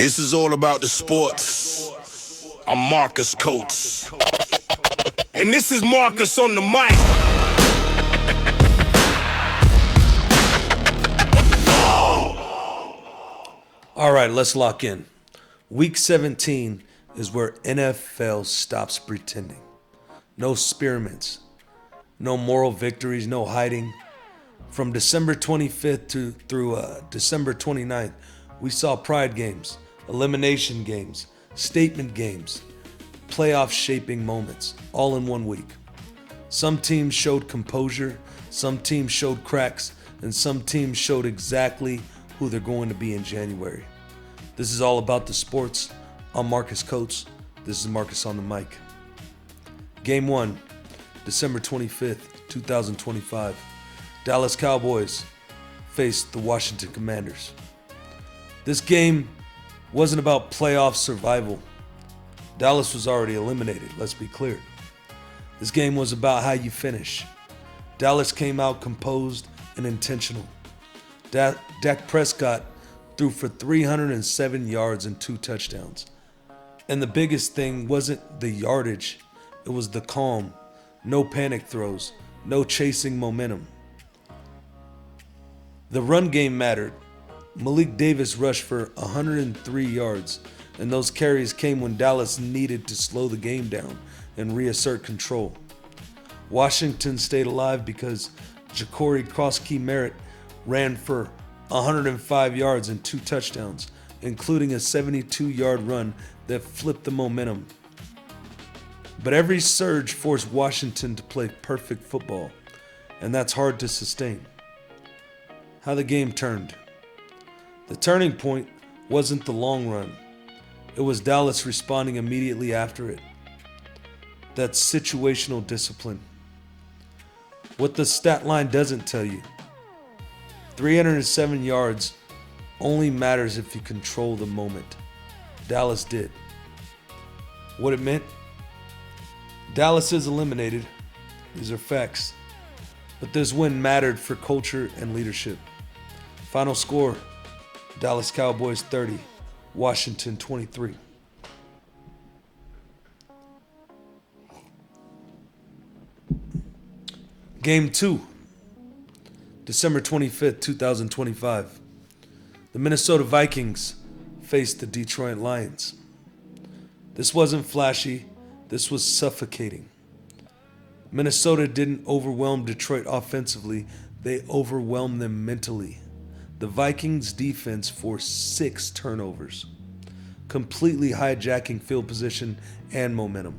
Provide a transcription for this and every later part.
This is all about the sports. I'm Marcus Coates. And this is Marcus on the mic. All right, let's lock in. Week 17 is where NFL stops pretending. No experiments, no moral victories, no hiding. From December 25th through December 29th, we saw pride games, elimination games, statement games, playoff shaping moments, all in 1 week. Some teams showed composure, some teams showed cracks, and some teams showed exactly who they're going to be in January. This is all about the sports. I'm Marcus Coates. This is Marcus on the mic. Game 1, December 25th, 2025. Dallas Cowboys faced the Washington Commanders. This game wasn't about playoff survival. Dallas was already eliminated, let's be clear. This game was about how you finish. Dallas came out composed and intentional. Dak Prescott threw for 307 yards and 2 touchdowns. And the biggest thing wasn't the yardage, it was the calm. No panic throws, no chasing momentum. The run game mattered. Malik Davis rushed for 103 yards, and those carries came when Dallas needed to slow the game down and reassert control. Washington stayed alive because Ja'Cory Cross-Key-Merritt ran for 105 yards and 2 touchdowns, including a 72-yard run that flipped the momentum. But every surge forced Washington to play perfect football, and that's hard to sustain. How the game turned. The turning point wasn't the long run. It was Dallas responding immediately after it. That's situational discipline. What the stat line doesn't tell you. 307 yards only matters if you control the moment. Dallas did. What it meant? Dallas is eliminated. These are facts. But this win mattered for culture and leadership. Final score, Dallas Cowboys 30, Washington 23. Game 2, December 25th, 2025. The Minnesota Vikings faced the Detroit Lions. This wasn't flashy, this was suffocating. Minnesota didn't overwhelm Detroit offensively, they overwhelmed them mentally. The Vikings defense forced 6 turnovers, completely hijacking field position and momentum.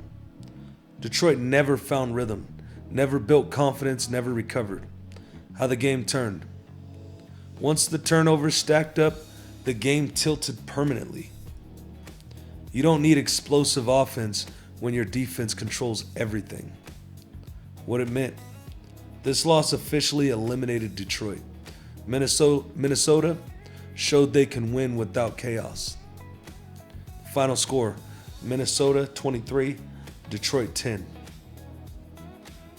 Detroit never found rhythm, never built confidence, never recovered. How the game turned. Once the turnovers stacked up, the game tilted permanently. You don't need explosive offense when your defense controls everything. What it meant. This loss officially eliminated Detroit. Minnesota showed they can win without chaos. Final score, Minnesota 23, Detroit 10.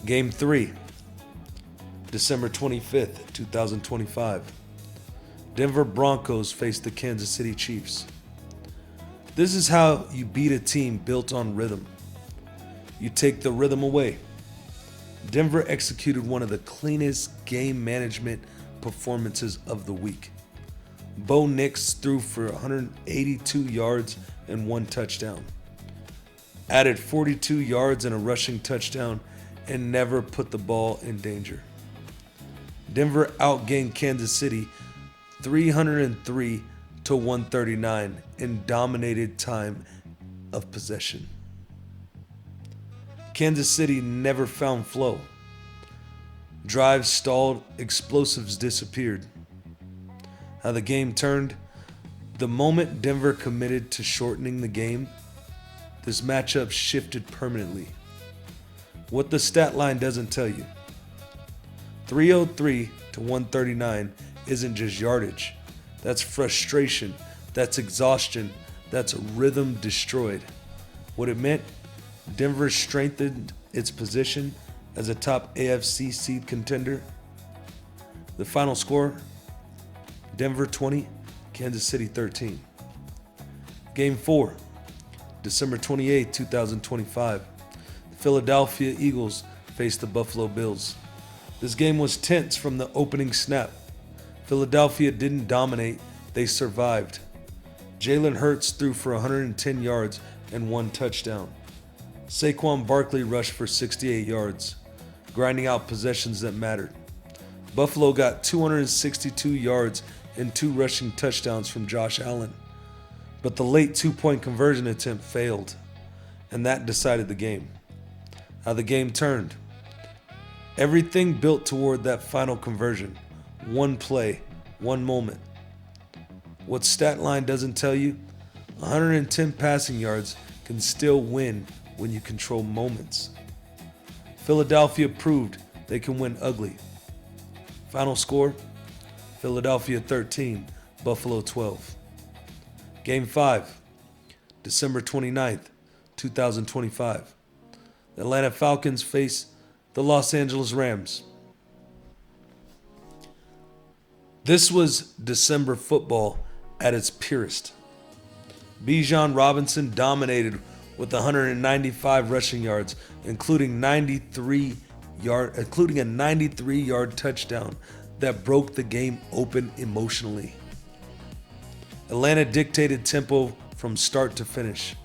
Game 3, December 25th, 2025. Denver Broncos faced the Kansas City Chiefs. This is how you beat a team built on rhythm. You take the rhythm away. Denver executed one of the cleanest game management performances of the week. Bo Nix threw for 182 yards and 1 touchdown. Added 42 yards and a rushing touchdown and never put the ball in danger. Denver outgained Kansas City 303 to 139 in dominated time of possession. Kansas City never found flow. Drives stalled, explosives disappeared. How the game turned. The moment Denver committed to shortening the game, this matchup shifted permanently. What the stat line doesn't tell you. 303 to 139 isn't just yardage. That's frustration. That's exhaustion. That's rhythm destroyed. What it meant? Denver strengthened its position as a top AFC seed contender. The final score, Denver 20, Kansas City 13. Game 4, December 28, 2025. The Philadelphia Eagles faced the Buffalo Bills. This game was tense from the opening snap. Philadelphia didn't dominate, they survived. Jalen Hurts threw for 110 yards and 1 touchdown. Saquon Barkley rushed for 68 yards, grinding out possessions that mattered. Buffalo got 262 yards and 2 rushing touchdowns from Josh Allen. But the late 2-point conversion attempt failed, and that decided the game. How the game turned. Everything built toward that final conversion. One play, one moment. What stat line doesn't tell you? 110 passing yards can still win when you control moments. Philadelphia proved they can win ugly. Final score, Philadelphia 13, Buffalo 12. Game 5, December 29th, 2025. The Atlanta Falcons face the Los Angeles Rams. This was December football at its purest. Bijan Robinson dominated with 195 rushing yards, including a 93-yard touchdown that broke the game open emotionally. Atlanta dictated tempo from start to finish.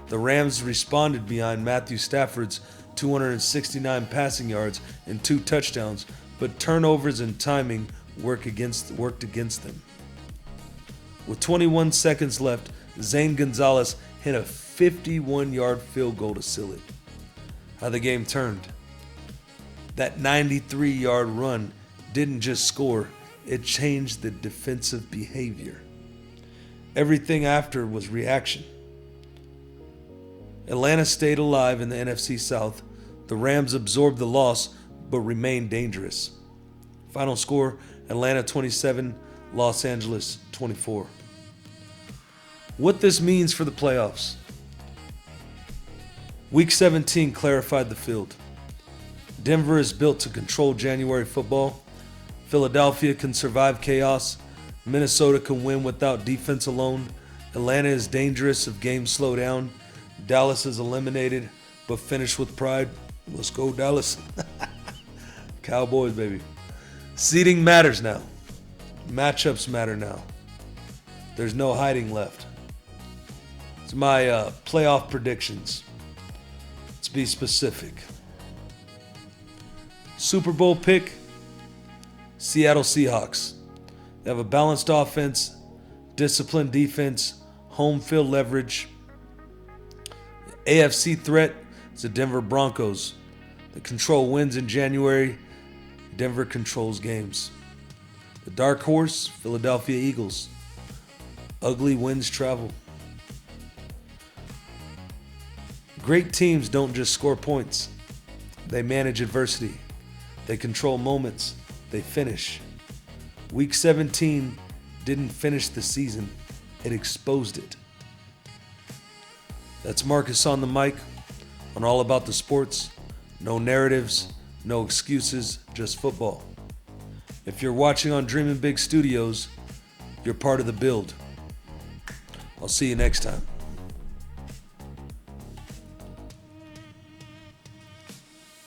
The Rams responded behind Matthew Stafford's 269 passing yards and 2 touchdowns, but turnovers and timing worked against them. With 21 seconds left, Zane Gonzalez hit a 51-yard field goal to seal it. How the game turned. That 93-yard run didn't just score, it changed the defensive behavior. Everything after was reaction. Atlanta stayed alive in the NFC South. The Rams absorbed the loss but remained dangerous. Final score, Atlanta 27, Los Angeles 24. What this means for the playoffs. Week 17 clarified the field. Denver is built to control January football. Philadelphia can survive chaos. Minnesota can win without defense alone. Atlanta is dangerous if games slow down. Dallas is eliminated but finished with pride. Let's go Dallas. Cowboys, baby. Seeding matters now. Matchups matter now. There's no hiding left. It's my playoff predictions. Let's be specific. Super Bowl pick, Seattle Seahawks. They have a balanced offense, disciplined defense, home field leverage. The AFC threat is the Denver Broncos. They control wins in January. Denver controls games. The dark horse, Philadelphia Eagles. Ugly wins travel. Great teams don't just score points. They manage adversity. They control moments. They finish. Week 17 didn't finish the season. It exposed it. That's Marcus on the mic on All About the Sports. No narratives, no excuses, just football. If you're watching on Dreamin' Big Studios, you're part of the build. I'll see you next time.